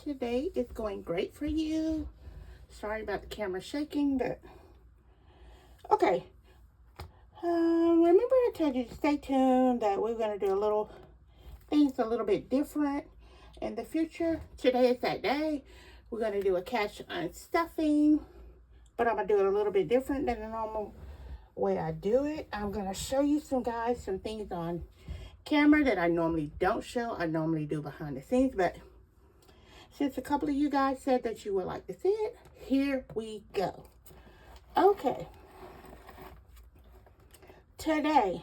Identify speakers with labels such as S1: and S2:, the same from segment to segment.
S1: today is going great for you. Sorry about the camera shaking, but okay. Remember I told you to stay tuned, that we're going to do things a little bit different in the future. Today is that day. We're going to do a cash unstuffing, but I'm going to do it a little bit different than the normal way I do it. I'm going to show you some things on camera that I normally don't show. I normally do behind the scenes, but since a couple of you guys said that you would like to see it, here we go. Okay. Today,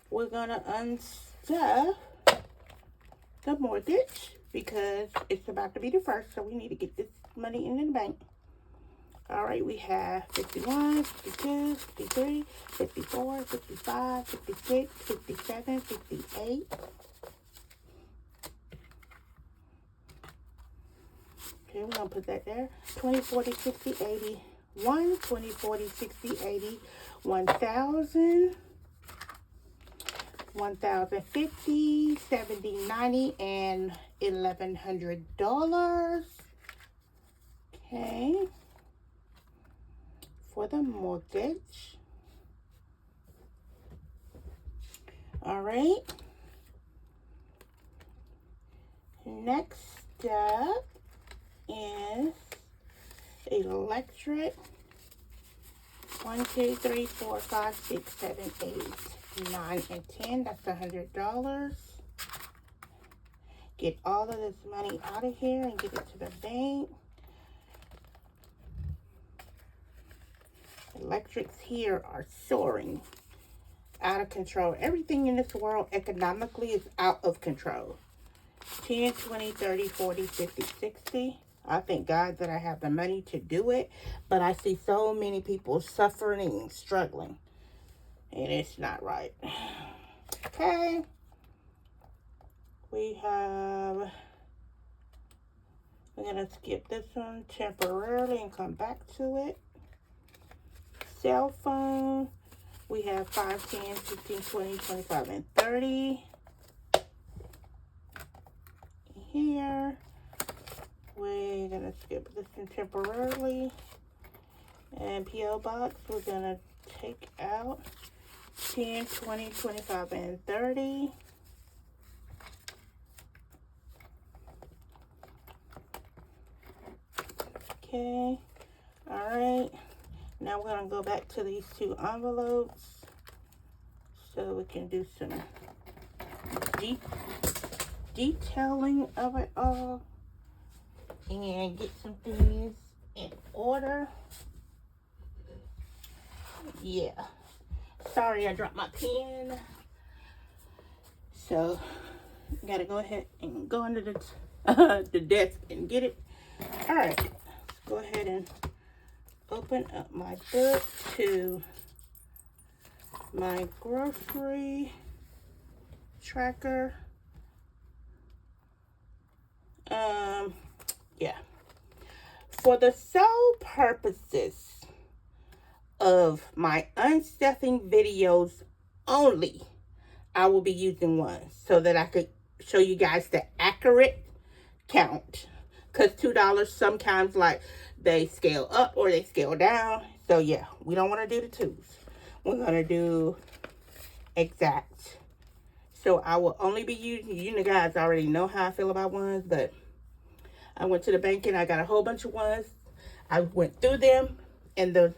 S1: we're going to unstuff the mortgage because it's about to be the first, so we need to get this money in the bank. All right, we have 51, 52, 53, 54, 55, 56, 57, 58. Okay, we're going to put that there. 20, 40, 60, 80. 20, 40, 60, 80. 1,000. 1,050, 70, 90, and $1,100. Okay. For the mortgage. All right. Next up is electric. 1, 2, 3, 4, 5, 6, 7, 8, 9, and 10. That's $100. Get all of this money out of here and get it to the bank. Electrics here are soaring, out of control. Everything in this world economically is out of control. 10, 20, 30, 40, 50, 60. I thank God that I have the money to do it, but I see so many people suffering and struggling, and it's not right. Okay. We're going to skip this one temporarily and come back to it. Cell phone, we have 5, 10, 15, 20, 25, and 30. Here, we're going to skip this one temporarily. And P.O.Box, we're going to take out 10, 20, 25, and 30. Okay, all right. Now we're going to go back to these two envelopes so we can do some detailing of it all and get some things in order. Yeah. Sorry, I dropped my pen. So, got to go ahead and go under the desk and get it. All right. Let's go ahead and open up my book to my grocery tracker. Yeah. For the sole purposes of my unstuffing videos only, I will be using one so that I could show you guys the accurate count. Because $2 sometimes, like, they scale up or they scale down. So, yeah, we don't want to do the twos. We're going to do exact. So, I will only be using, you guys already know how I feel about ones, but I went to the bank and I got a whole bunch of ones. I went through them, and the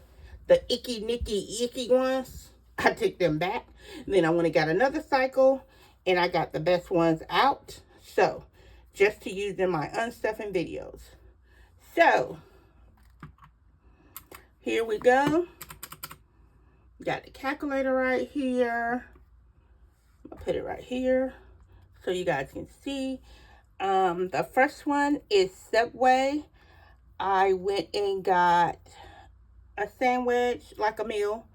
S1: icky ones, I took them back. And then I went and got another cycle, and I got the best ones out. So, just to use in my unstuffing videos. So, here we go. Got the calculator right here. I'll put it right here so you guys can see. The first one is Subway. I went and got a sandwich, like a meal,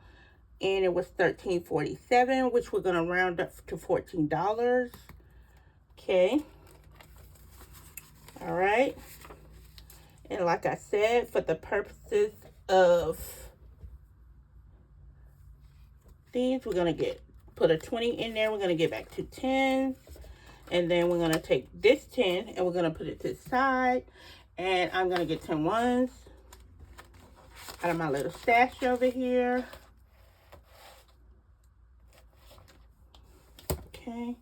S1: and it was $13.47, which we're going to round up to $14. Okay. All right. And like I said, for the purposes of these, we're going to put a 20 in there. We're going to get back to 10. And then we're going to take this 10 and we're going to put it to the side. And I'm going to get 10 ones out of my little stash over here. Okay.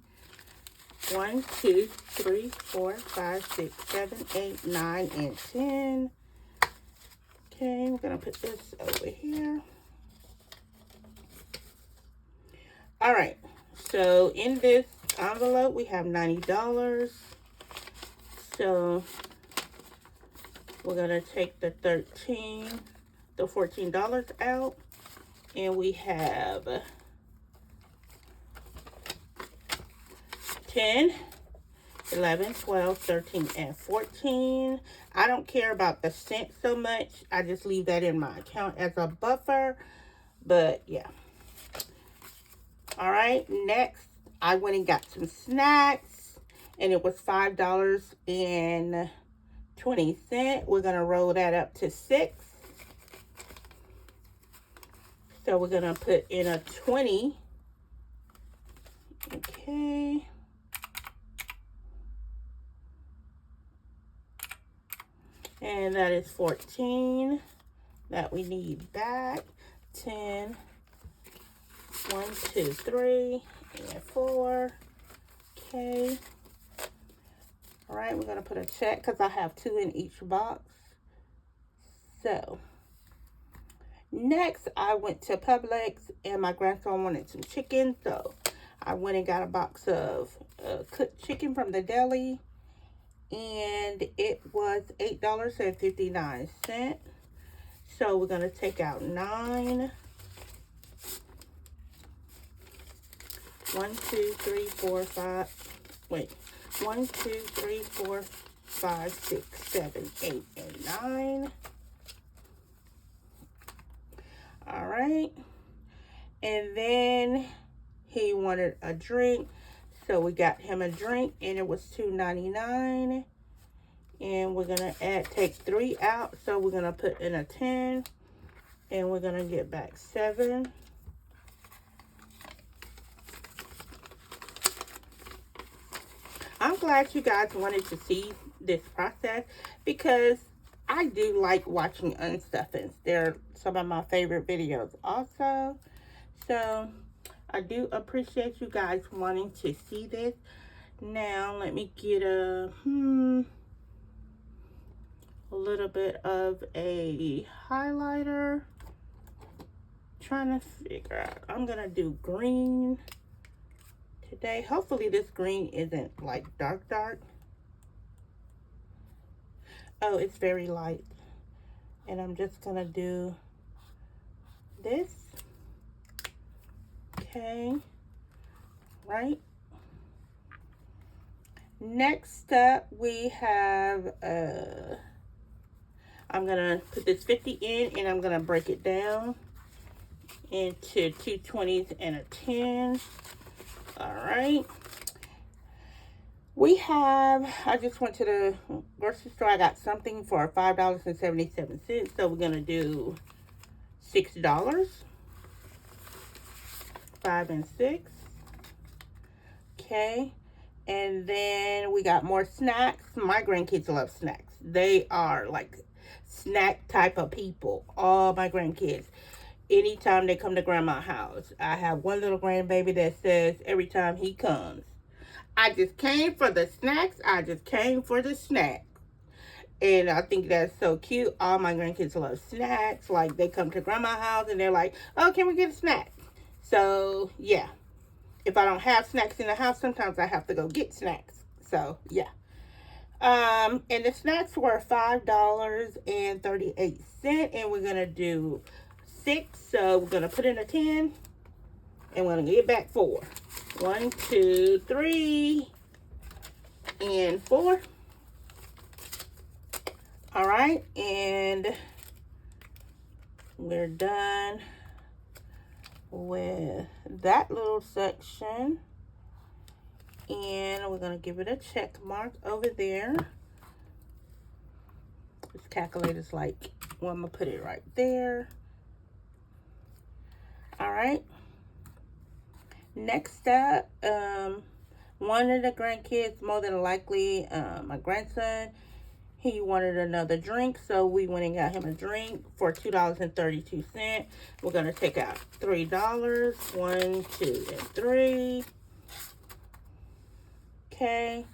S1: 1, 2, 3, 4, 5, 6, 7, 8, 9, and 10. Okay, we're going to put this over here. All right. So in this envelope, we have $90. So we're going to take the $14 out. And we have 10, 11, 12, 13, and 14. I don't care about the cents so much. I just leave that in my account as a buffer. But yeah. All right, next, I went and got some snacks, and it was $5.20. We're going to roll that up to 6. So we're going to put in a 20. Okay. And that is 14 that we need back. 10. 1, 2, 3, and 4. Okay. All right, we're going to put a check because I have 2 in each box. So, next, I went to Publix and my grandson wanted some chicken. So, I went and got a box of cooked chicken from the deli. And it was $8.59. So, we're going to take out 9. 1, 2, 3, 4, 5. Wait. 1, 2, 3, 4, 5, 6, 7, 8, and 9. All right. And then he wanted a drink. So we got him a drink and it was $2.99. And we're going to take 3 out. So we're going to put in a 10. And we're going to get back 7. I'm glad you guys wanted to see this process because I do like watching unstuffings. They're some of my favorite videos also. So I do appreciate you guys wanting to see this. Now let me get a little bit of a highlighter. Trying to figure out. I'm going to do green today. Hopefully this green isn't like dark. Oh, it's very light. And I'm just gonna do this. Okay. Right. Next up we have I'm gonna put this 50 in and I'm gonna break it down into 2 20s and a 10. All right. We have, I just went to the grocery store. I got something for $5.77. So we're going to do $6. 5 and 6. Okay. And then we got more snacks. My grandkids love snacks. They are like snack type of people. All my grandkids. Anytime they come to grandma's house. I have one little grandbaby that says every time he comes, I just came for the snacks. I just came for the snacks. And I think that's so cute. All my grandkids love snacks. Like, they come to grandma's house and they're like, oh, can we get a snack? So, yeah. If I don't have snacks in the house, sometimes I have to go get snacks. So, yeah. And the snacks were $5.38. And we're going to do 6. So, we're going to put in a 10. And we're going to get back 4. 1, 2, 3, and 4. All right, and we're done with that little section. And we're going to give it a check mark over there. This calculator's like, well, I'm going to put it right there. All right. Next up, one of the grandkids, more than likely my grandson, he wanted another drink, so we went and got him a drink for $2.32. We're going to take out $3. 1, 2, and 3. Okay.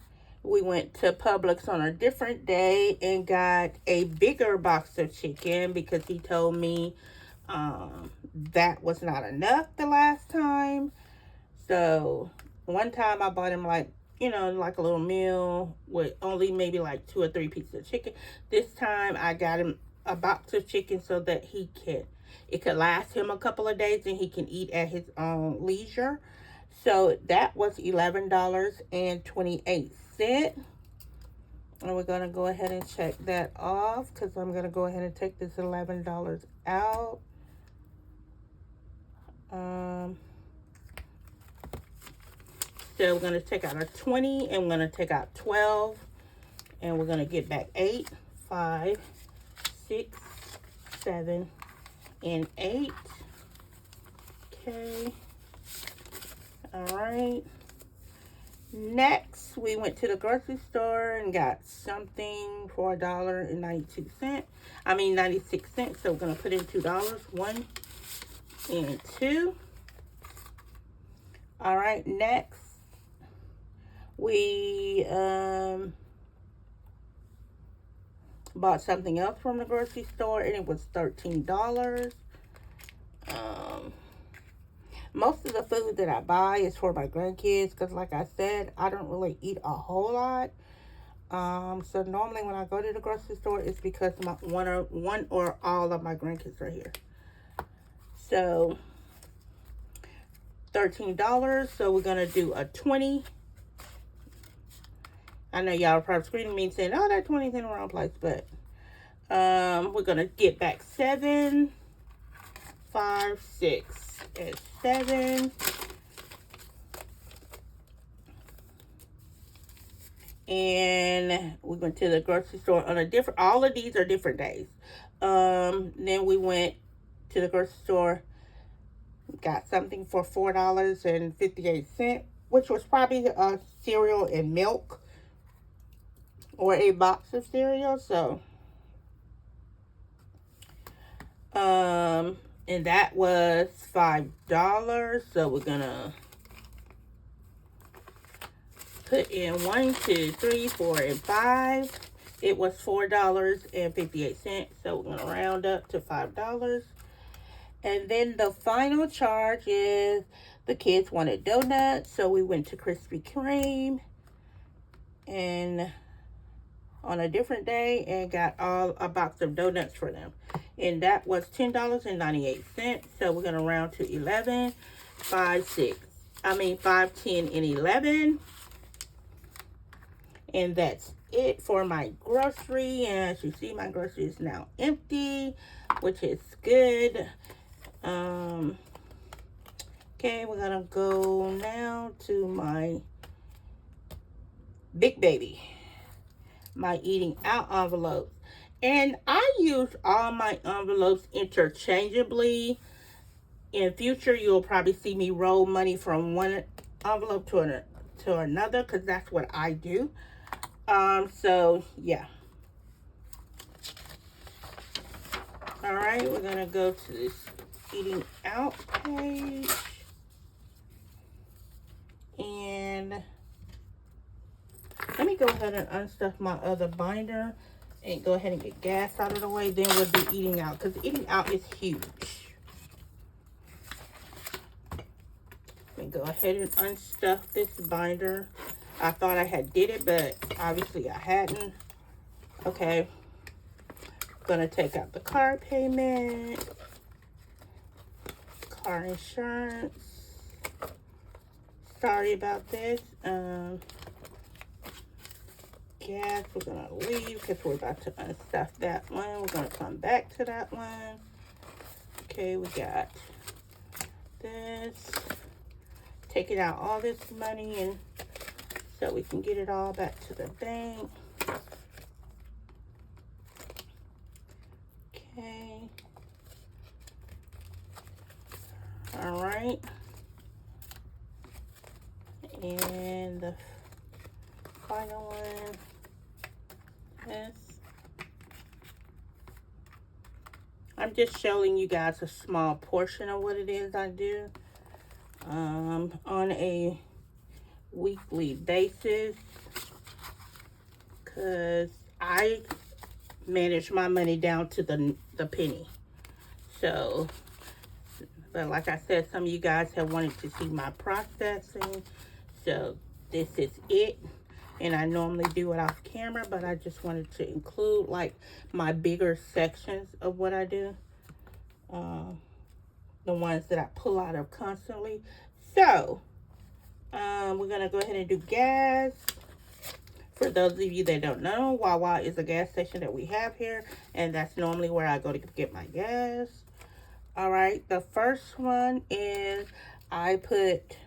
S1: We went to Publix on a different day and got a bigger box of chicken because he told me that was not enough the last time. So one time I bought him like, you know, like a little meal with only maybe like 2 or 3 pieces of chicken. This time I got him a box of chicken so that it could last him a couple of days and he can eat at his own leisure. So that was $11.28. And we're going to go ahead and check that off because I'm going to go ahead and take this $11 out. So we're going to take out a 20 and we're going to take out 12. And we're going to get back 8, 5, 6, 7, and 8. Okay. All right. Next, we went to the grocery store and got something for $1.92. I mean 96 cents. So we're gonna put in $2. 1 and 2. All right. Next, we bought something else from the grocery store and it was $13. Most of the food that I buy is for my grandkids because, like I said, I don't really eat a whole lot. So normally when I go to the grocery store, it's because one or all of my grandkids are here. So $13. So we're gonna do a 20. I know y'all are probably screaming at me saying, "Oh, that 20's in the wrong place," but we're gonna get back 7, 5, 6. And 7. And we went to the grocery store on all of these are different days. Then we went to the grocery store, got something for $4.58, which was probably a cereal and milk or a box of cereal. So and that was $5. So we're gonna put in 1, 2, 3, 4, and 5. It was $4.58. So we're gonna round up to $5. And then the final charge is the kids wanted donuts, so we went to Krispy Kreme and on a different day and got a box of donuts for them. And that was $10.98. So we're gonna round to 11, 5, 10, and 11. And that's it for my grocery. And as you see, my grocery is now empty, which is good. Okay, we're gonna go now to my big baby, my eating out envelopes. And I use all my envelopes interchangeably. In future, you'll probably see me roll money from one envelope to another because that's what I do. So yeah. All right, we're gonna go to this eating out page. And let me go ahead and unstuff my other binder and go ahead and get gas out of the way. Then we'll do eating out because eating out is huge. Let me go ahead and unstuff this binder. I thought I had did it, but obviously I hadn't. Okay. Gonna take out the car payment, car insurance. Sorry about this. Gas, we're gonna leave because we're about to unstuff that one. We're gonna come back to that one. Okay, we got this. Taking out all this money and so we can get it all back to the bank. Okay. All right. And the final one is, I'm just showing you guys a small portion of what it is I do on a weekly basis, because I manage my money down to the penny. So, but like I said, some of you guys have wanted to see my processing, so this is it. And I normally do it off camera, but I just wanted to include like my bigger sections of what I do, the ones that I pull out of constantly. So we're gonna go ahead and do gas. For those of you that don't know, Wawa is a gas station that we have here, and that's normally where I go to get my gas. All right, the first one is I put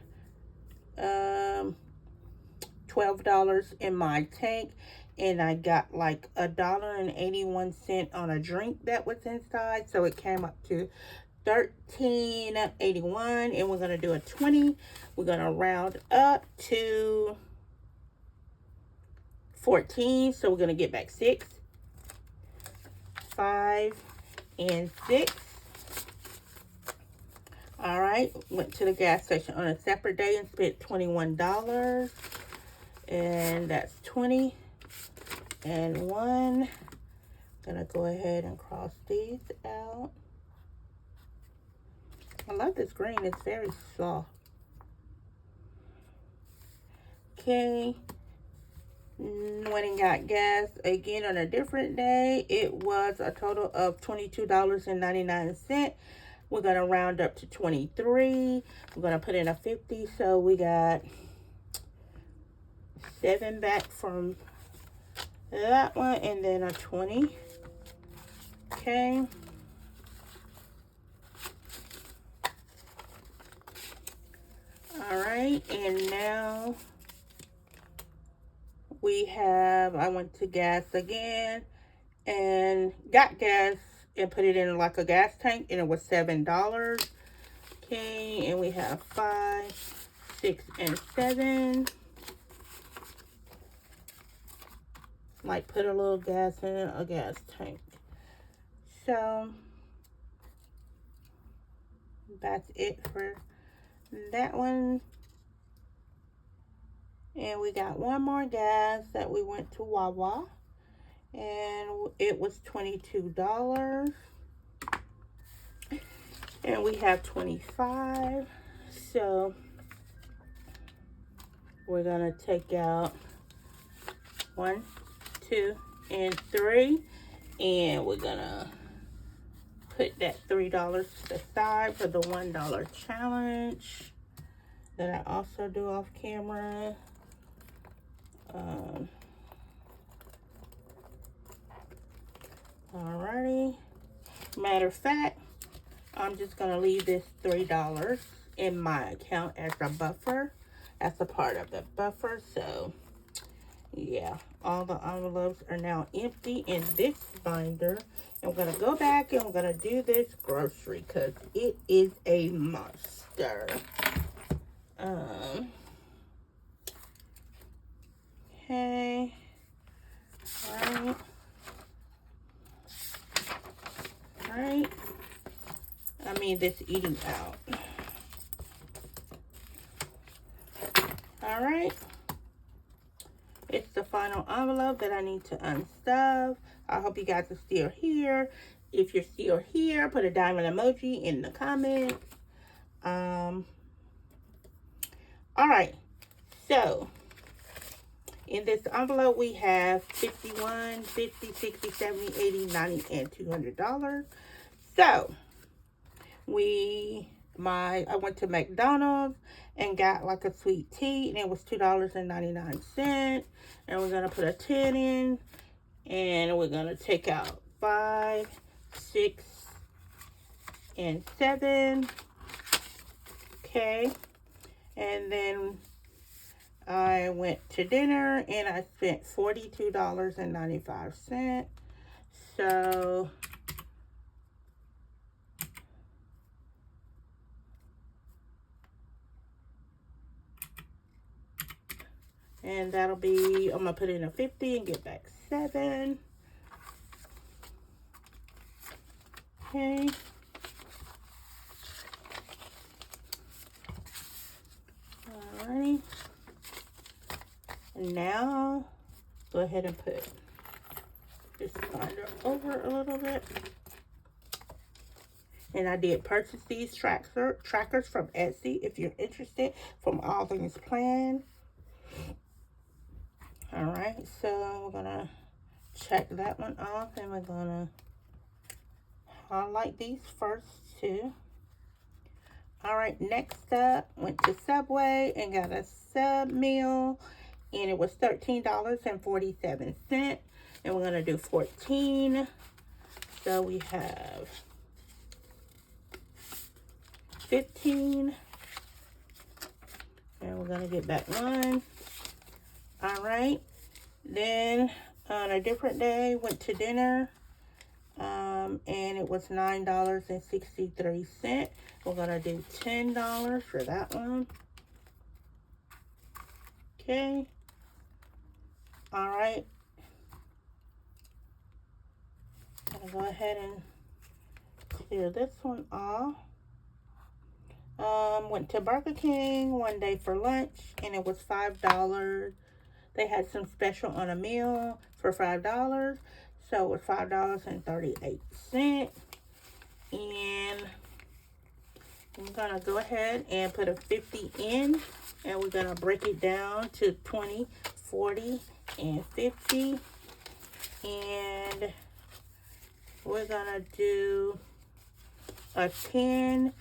S1: $12 in my tank, and I got like $1.81 on a drink that was inside, so it came up to $13.81. And we're gonna do a 20. We're gonna round up to 14, so we're gonna get back 6, 5, and 6. All right, went to the gas station on a separate day and spent $21, and that's 20 and 1. Gonna go ahead and cross these out. I love this green, it's very soft. Okay, went and got gas again on a different day. It was a total of $22.99. We're gonna round up to 23. We're gonna put in a 50, so we got 7 back from that one, and then a 20. Okay. All right, and now we have, I went to gas again and got gas and put it in like a gas tank, and it was $7. Okay, and we have 5, 6, and 7. Like put a little gas in a gas tank. So that's it for that one. And we got one more gas that we went to Wawa, and it was $22. And we have 25. So we're gonna take out 1, 2, and 3, and we're gonna put that $3 to the side for the $1 challenge that I also do off camera. Alrighty. Matter of fact, I'm just gonna leave this $3 in my account as a buffer, as a part of the buffer. So yeah, all the envelopes are now empty in this binder, and we're gonna go back and we're gonna do this grocery because it is a monster. Okay. Alright. I mean, this eating out. Alright. It's the final envelope that I need to unstuff. I hope you guys are still here. If you're still here, put a diamond emoji in the comments. Alright. So, in this envelope, we have $51, $50, $60, $70, $80, $90, and $200. So, I went to McDonald's and got like a sweet tea, and it was $2.99. And we're gonna put a 10 in, and we're gonna take out 5, 6, and 7. Okay, and then I went to dinner and I spent $42.95. So And that'll be, I'm going to put in a 50 and get back 7. Okay. Alrighty. And now, go ahead and put this binder over a little bit. And I did purchase these trackers from Etsy if you're interested, from All Things Planned. Alright, so we're going to check that one off, and we're going to highlight these first two. Alright, next up, went to Subway and got a sub meal, and it was $13.47. And we're going to do 14. So we have 15. And we're going to get back 1. Alright, then on a different day, went to dinner, and it was $9.63. We're going to do $10 for that one. Okay. Alright. I'm going to go ahead and clear this one off. Went to Burger King one day for lunch, and it was $5. They had some special on a meal for $5. So it was $5.38. And I'm going to go ahead and put a 50 in. And we're going to break it down to 20, 40, and 50. And we're going to do a 10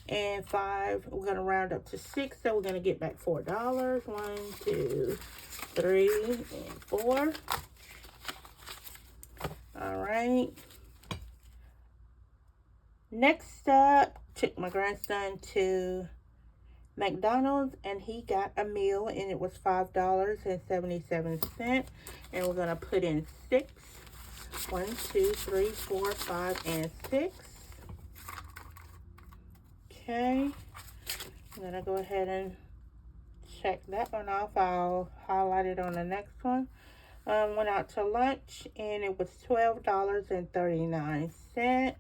S1: and 5. We're going to round up to 6. So we're going to get back $4. 1, 2, 3, and 4. Alright. Next up, took my grandson to McDonald's, and he got a meal, and it was $5.77. And we're going to put in 6. 1, 2, 3, 4, 5, and 6. Okay. I'm going to go ahead and check that one off. I'll highlight it on the next one. Went out to lunch, and it was $12.39.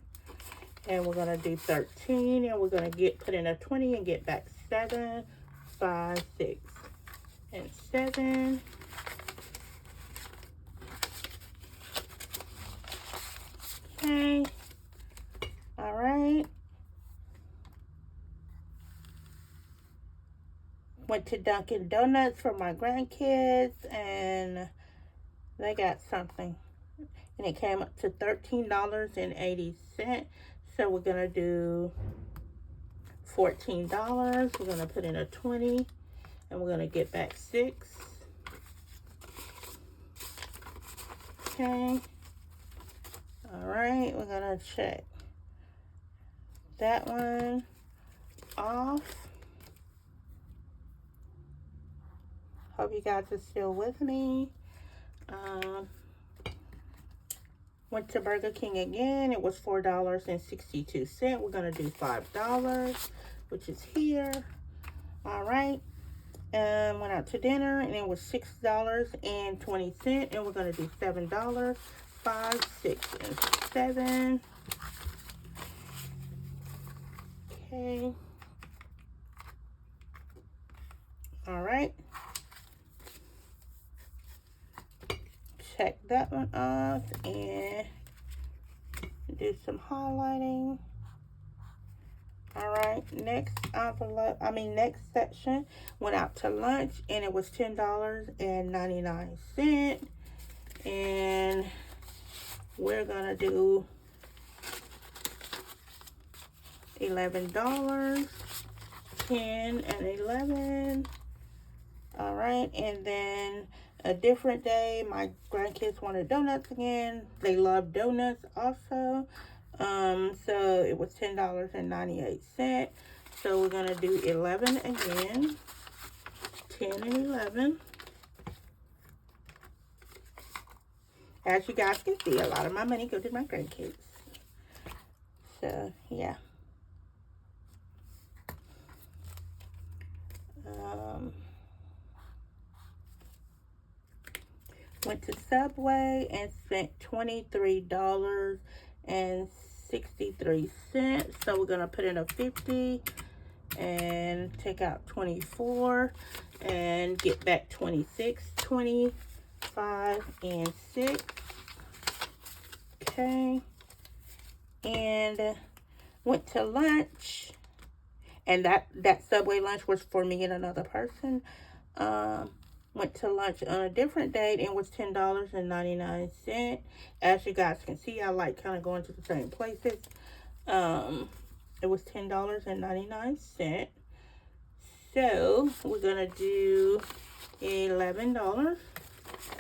S1: And we're going to do 13, and we're going to put in a 20 and get back 7, 5, 6, and 7. Okay. All right. Went to Dunkin' Donuts for my grandkids, and they got something. And it came up to $13.80. So we're going to do $14. We're going to put in a 20, and we're going to get back 6. Okay. All right, we're going to check that one off. Hope you guys are still with me. Went to Burger King again. It was $4.62. We're going to do $5, which is here. All right. Went out to dinner, and it was $6.20. And we're going to do $7, 5, 6, and 7. Okay. All right. Check that one off and do some highlighting. All right, next section, went out to lunch, and it was $10.99. And we're gonna do $11, 10, and 11. All right, and then a different day, my grandkids wanted donuts again. They love donuts also. So it was $10.98. So we're gonna do 11 again, 10 and 11. As you guys can see, a lot of my money goes to my grandkids. So yeah. Went to Subway and spent $23.63. So we're gonna put in a 50 and take out 24 and get back 26, 25, and 6. Okay. And went to lunch, and that Subway lunch was for me and another person. Went to lunch on a different date and was $10.99. As you guys can see, I like kind of going to the same places. It was $10.99. So we're gonna do $11.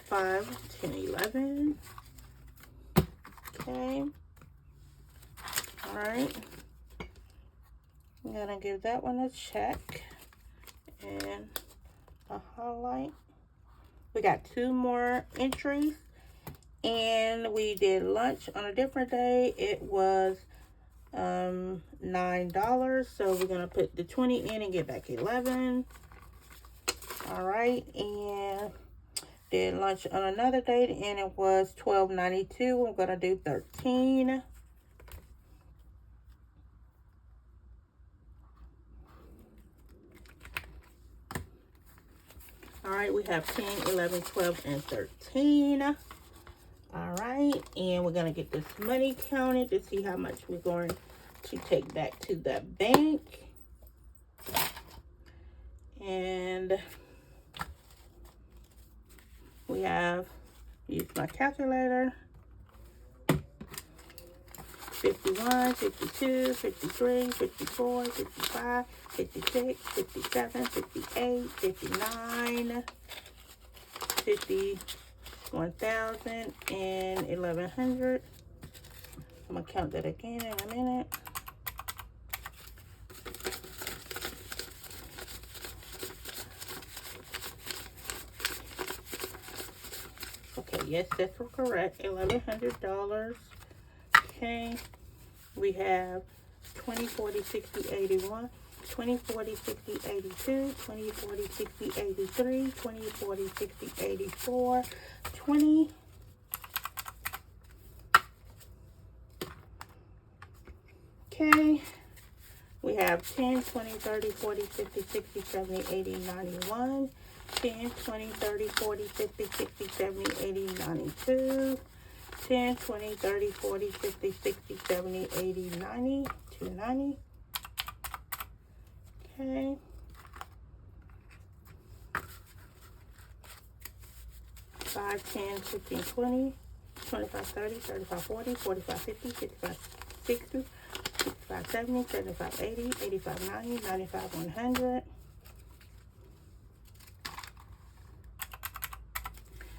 S1: 5, 10, 11. Okay. All right. I'm gonna give that one a check and a highlight. We got 2 more entries, and we did lunch on a different day. It was $9, so we're gonna put the 20 in and get back 11. All right, and did lunch on another date, and it was $12.92. We're gonna do 13. All right, we have 10, 11, 12, and 13. All right, and we're going to get this money counted to see how much we're going to take back to the bank. And we have, use my calculator, 51, 52, 53, 54, 55, 56, 57, 58, 59, 50, 1,000, and 1,100. I'm going to count that again in a minute. Okay, yes, that's correct. $1,100. Okay, we have 20, 40, 60, 81, 20, 40, 60, 82, 20, 40, 60, 83, 20, 40, 60, 84, 20, okay, we have 10, 20, 30, 40, 50, 60, 70, 80, 91, 10, 20, 30, 40, 50, 60, 70, 80, 92, 10, 20, 30, 40, 50, 60, 70, 80, 90, 290. Okay. $5, $10, $15, $20, $25, $30, $35, $40, $45, $50, $55, $60, $65, $70, $75, $80, $85, $90, $95, $100.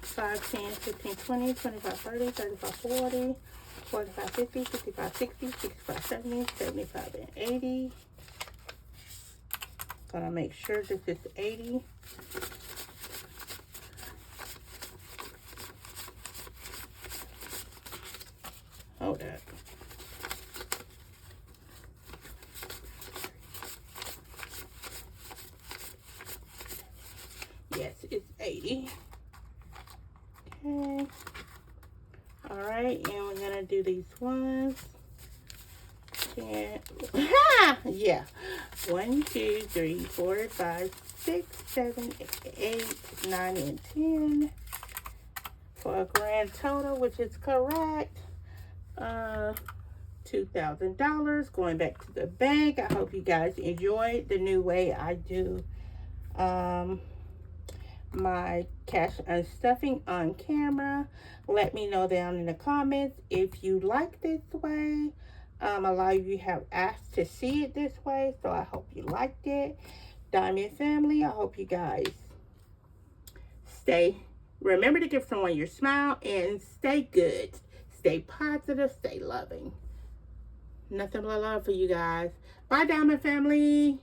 S1: 5, 10, 15, 20, 25, 30, 35, 40, 45, 50, 55, 60, 65, 70, 75, and 80. Gonna make sure this is 80. Hold up. Yes, it's 80. Okay. All right, and we're gonna do these ones. 10. Yeah. 1, 2, 3, 4, 5, 6, 7, 8, 9, and 10 for a grand total, which is correct. $2,000 going back to the bank. I hope you guys enjoyed the new way I do my cash unstuffing on camera. Let me know down in the comments if you like this way. A lot of you have asked to see it this way, so I hope you liked it. Diamond family, I hope you guys remember to give someone your smile and stay good, stay positive, stay loving. Nothing but love for you guys. Bye, Diamond family.